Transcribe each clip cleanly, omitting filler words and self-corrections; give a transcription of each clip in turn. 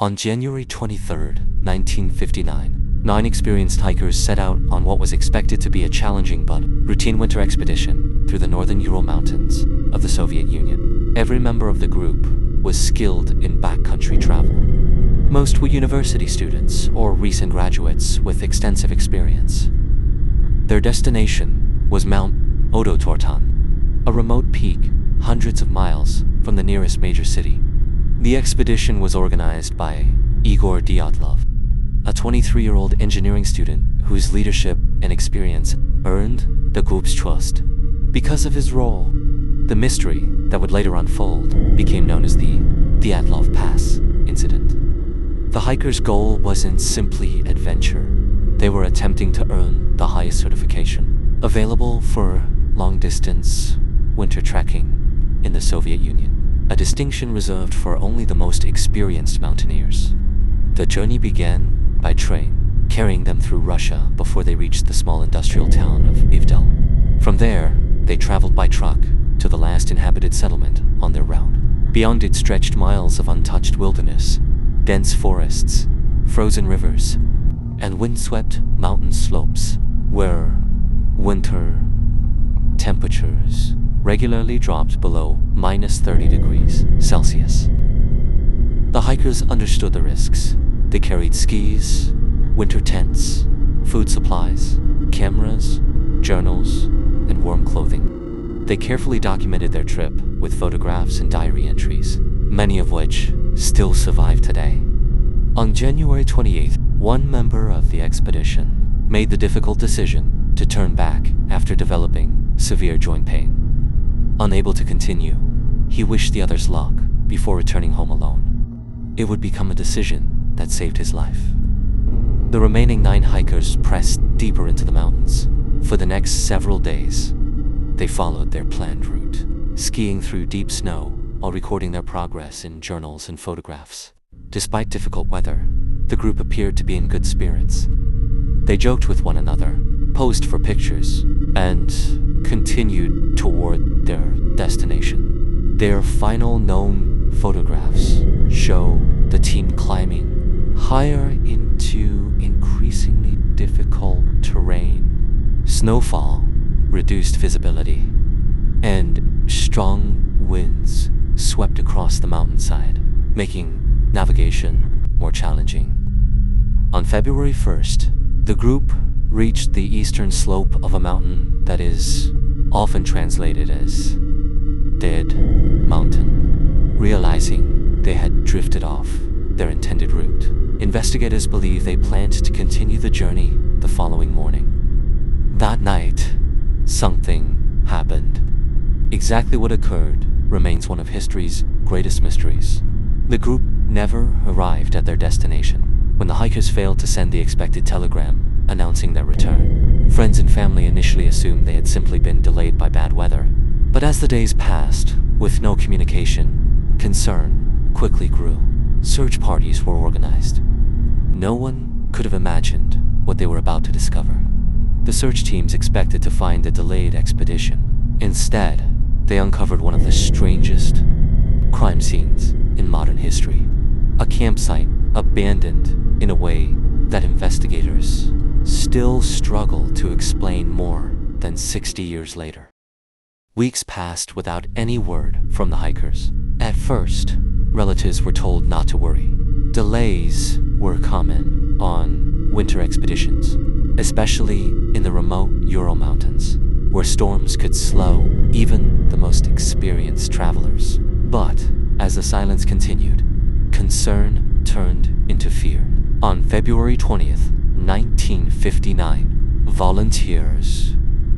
On January 23, 1959, 9 experienced hikers set out on what was expected to be a challenging but routine winter expedition through the northern Ural Mountains of the Soviet Union. Every member of the group was skilled in backcountry travel. Most were university students or recent graduates with extensive experience. Their destination was Mount Odotortan, a remote peak hundreds of miles from the nearest major city. The expedition was organized by Igor Dyatlov, a 23-year-old engineering student whose leadership and experience earned the group's trust. Because of his role, the mystery that would later unfold became known as the Dyatlov Pass Incident. The hikers' goal wasn't simply adventure. They were attempting to earn the highest certification available for long-distance winter trekking in the Soviet Union, a distinction reserved for only the most experienced mountaineers. The journey began by train, carrying them through Russia before they reached the small industrial town of Ivdel. From there, they traveled by truck to the last inhabited settlement on their route. Beyond it stretched miles of untouched wilderness, dense forests, frozen rivers, and windswept mountain slopes where winter temperatures regularly dropped below -30 degrees Celsius. The hikers understood the risks. They carried skis, winter tents, food supplies, cameras, journals, and warm clothing. They carefully documented their trip with photographs and diary entries, many of which still survive today. On January 28th, one member of the expedition made the difficult decision to turn back after developing severe joint pain. Unable to continue, he wished the others luck before returning home alone. It would become a decision that saved his life. The remaining 9 hikers pressed deeper into the mountains. For the next several days, they followed their planned route, skiing through deep snow while recording their progress in journals and photographs. Despite difficult weather, the group appeared to be in good spirits. They joked with one another, posed for pictures, and continued toward their destination. Their final known photographs show the team climbing higher into increasingly difficult terrain. Snowfall reduced visibility, and strong winds swept across the mountainside, making navigation more challenging. On February 1st, the group reached the eastern slope of a mountain that is often translated as Dead Mountain. Realizing they had drifted off their intended route, investigators believe they planned to continue the journey the following morning. That night, something happened. Exactly what occurred remains one of history's greatest mysteries. The group never arrived at their destination. When the hikers failed to send the expected telegram announcing their return, friends and family initially assumed they had simply been delayed by bad weather. But as the days passed, with no communication, concern quickly grew. Search parties were organized. No one could have imagined what they were about to discover. The search teams expected to find a delayed expedition. Instead, they uncovered one of the strangest crime scenes in modern history. A campsite abandoned in a way that investigators still struggle to explain more than 60 years later. Weeks passed without any word from the hikers. At first, relatives were told not to worry. Delays were common on winter expeditions, especially in the remote Ural Mountains, where storms could slow even the most experienced travelers. But as the silence continued, concern turned into fear. On February 20th, 1959, volunteers,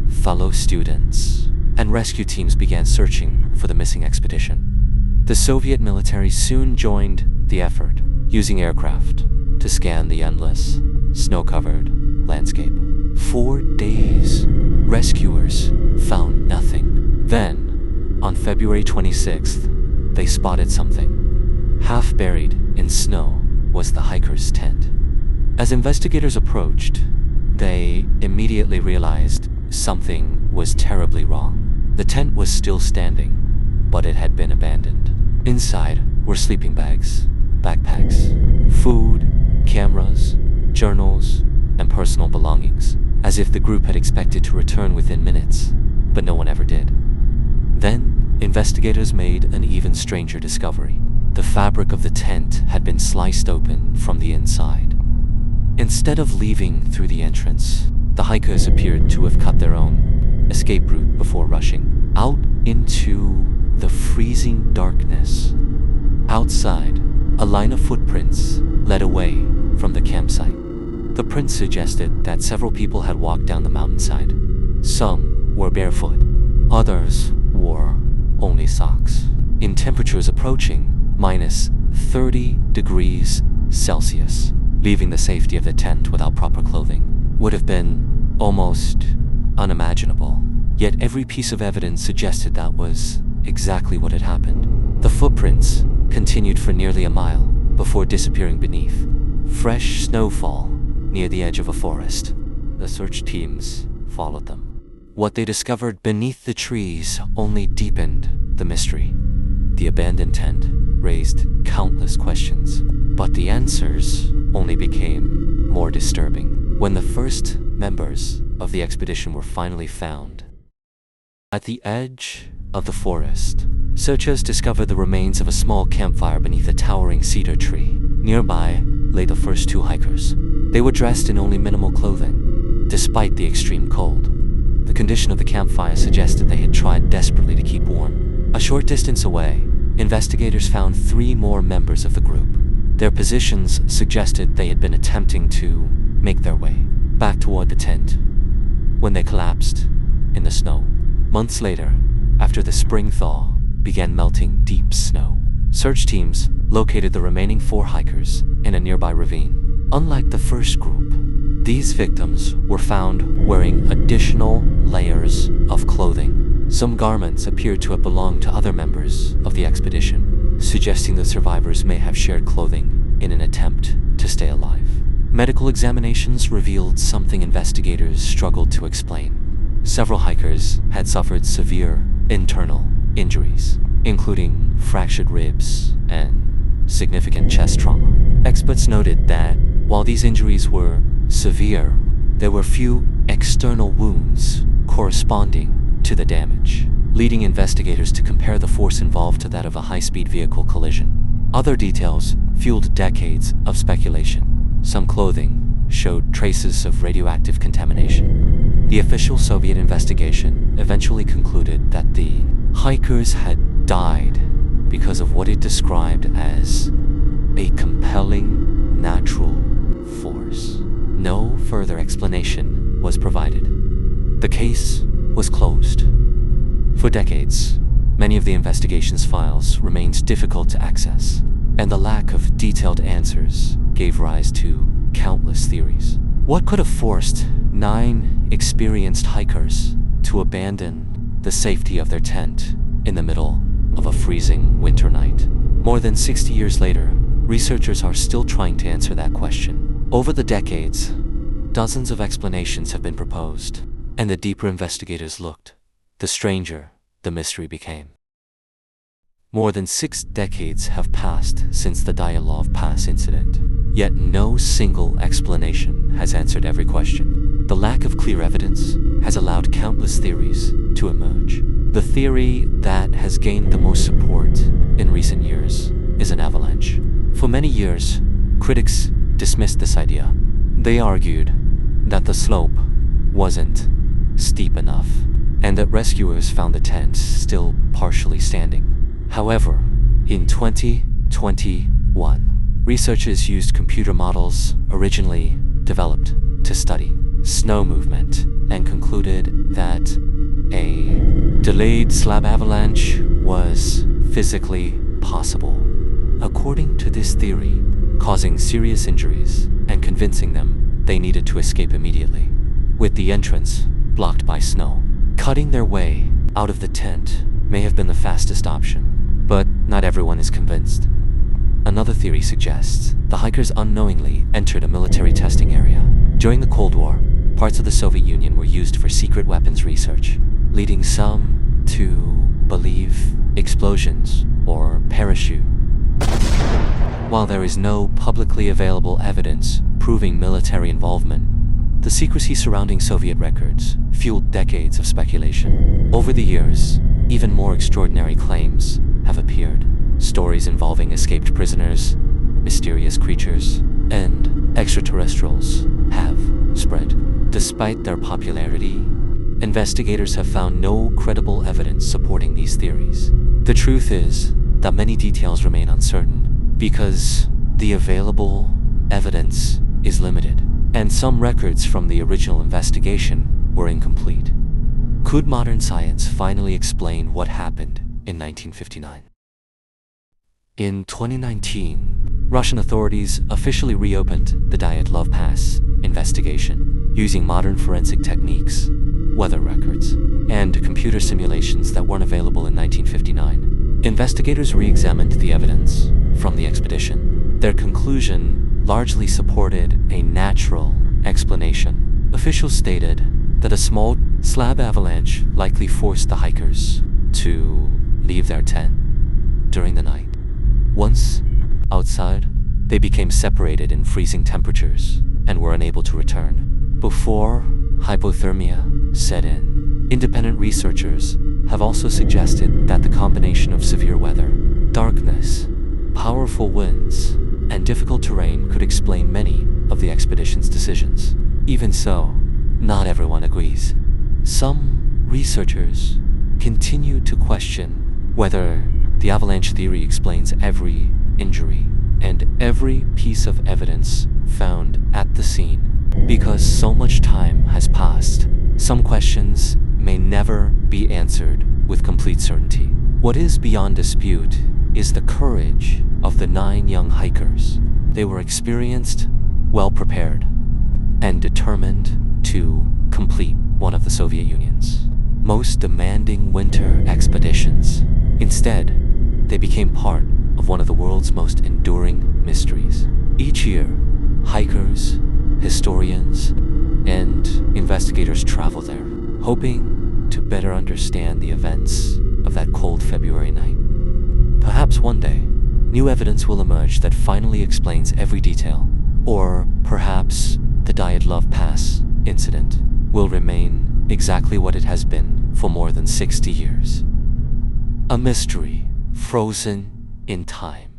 fellow students, and rescue teams began searching for the missing expedition. The Soviet military soon joined the effort, using aircraft to scan the endless, snow-covered landscape. 4 days, rescuers found nothing. Then, on February 26th, they spotted something. Half buried in snow was the hikers' tent. As investigators approached, they immediately realized something was terribly wrong. The tent was still standing, but it had been abandoned. Inside were sleeping bags, backpacks, food, cameras, journals, and personal belongings, as if the group had expected to return within minutes, but no one ever did. Then, investigators made an even stranger discovery. The fabric of the tent had been sliced open from the inside. Instead of leaving through the entrance, the hikers appeared to have cut their own escape route before rushing out into the freezing darkness. Outside, a line of footprints led away from the campsite. The prints suggested that several people had walked down the mountainside. Some were barefoot, others wore only socks. In temperatures approaching minus 30 degrees Celsius, leaving the safety of the tent without proper clothing would have been almost unimaginable. Yet every piece of evidence suggested that was exactly what had happened. The footprints continued for nearly a mile before disappearing beneath fresh snowfall near the edge of a forest. The search teams followed them. What they discovered beneath the trees only deepened the mystery. The abandoned tent raised countless questions, but the answers only became more disturbing when the first members of the expedition were finally found. At the edge of the forest, searchers discovered the remains of a small campfire beneath a towering cedar tree. Nearby lay the first two hikers. They were dressed in only minimal clothing, despite the extreme cold. The condition of the campfire suggested they had tried desperately to keep warm. A short distance away, investigators found 3 more members of the group. Their positions suggested they had been attempting to make their way back toward the tent when they collapsed in the snow. Months later, after the spring thaw began melting deep snow, search teams located the remaining 4 hikers in a nearby ravine. Unlike the first group, these victims were found wearing additional layers of clothing. Some garments appeared to have belonged to other members of the expedition, suggesting the survivors may have shared clothing in an attempt to stay alive. Medical examinations revealed something investigators struggled to explain. Several hikers had suffered severe internal injuries, including fractured ribs and significant chest trauma. Experts noted that while these injuries were severe, there were few external wounds corresponding to the damage, leading investigators to compare the force involved to that of a high-speed vehicle collision. Other details fueled decades of speculation. Some clothing showed traces of radioactive contamination. The official Soviet investigation eventually concluded that the hikers had died because of what it described as a compelling natural force. No further explanation was provided. The case was closed. For decades, many of the investigation's files remained difficult to access, and the lack of detailed answers gave rise to countless theories. What could have forced 9 experienced hikers to abandon the safety of their tent in the middle of a freezing winter night? More than 60 years later, researchers are still trying to answer that question. Over the decades, dozens of explanations have been proposed, and the deeper investigators looked, the stranger the mystery became. More than 6 decades have passed since the Dyatlov Pass Incident, yet no single explanation has answered every question. The lack of clear evidence has allowed countless theories to emerge. The theory that has gained the most support in recent years is an avalanche. For many years, critics dismissed this idea. They argued that the slope wasn't steep enough, and that rescuers found the tent still partially standing. However, in 2021, researchers used computer models originally developed to study snow movement and concluded that a delayed slab avalanche was physically possible. According to this theory, causing serious injuries and convincing them they needed to escape immediately, with the entrance blocked by snow. Cutting their way out of the tent may have been the fastest option, but not everyone is convinced. Another theory suggests the hikers unknowingly entered a military testing area. During the Cold War, parts of the Soviet Union were used for secret weapons research, leading some to believe explosions or parachute. While there is no publicly available evidence proving military involvement, the secrecy surrounding Soviet records fueled decades of speculation. Over the years, even more extraordinary claims have appeared. Stories involving escaped prisoners, mysterious creatures, and extraterrestrials have spread. Despite their popularity, investigators have found no credible evidence supporting these theories. The truth is that many details remain uncertain because the available evidence is limited, and some records from the original investigation were incomplete. Could modern science finally explain what happened in 1959? In 2019, Russian authorities officially reopened the Dyatlov Pass investigation using modern forensic techniques, weather records, and computer simulations that weren't available in 1959. Investigators re-examined the evidence from the expedition. Their conclusion largely supported a natural explanation. Officials stated that a small slab avalanche likely forced the hikers to leave their tent during the night. Once outside, they became separated in freezing temperatures and were unable to return before hypothermia set in. Independent researchers have also suggested that the combination of severe weather, darkness, powerful winds, and difficult terrain could explain many of the expedition's decisions. Even so, not everyone agrees. Some researchers continue to question whether the avalanche theory explains every injury and every piece of evidence found at the scene. Because so much time has passed, some questions may never be answered with complete certainty. What is beyond dispute is the courage of the 9 young hikers. They were experienced, well-prepared, and determined to complete one of the Soviet Union's most demanding winter expeditions. Instead, they became part of one of the world's most enduring mysteries. Each year, hikers, historians, and investigators travel there, hoping to better understand the events of that cold February night. Perhaps one day, new evidence will emerge that finally explains every detail. Or perhaps the Dyatlov Pass Incident will remain exactly what it has been for more than 60 years. A mystery frozen in time.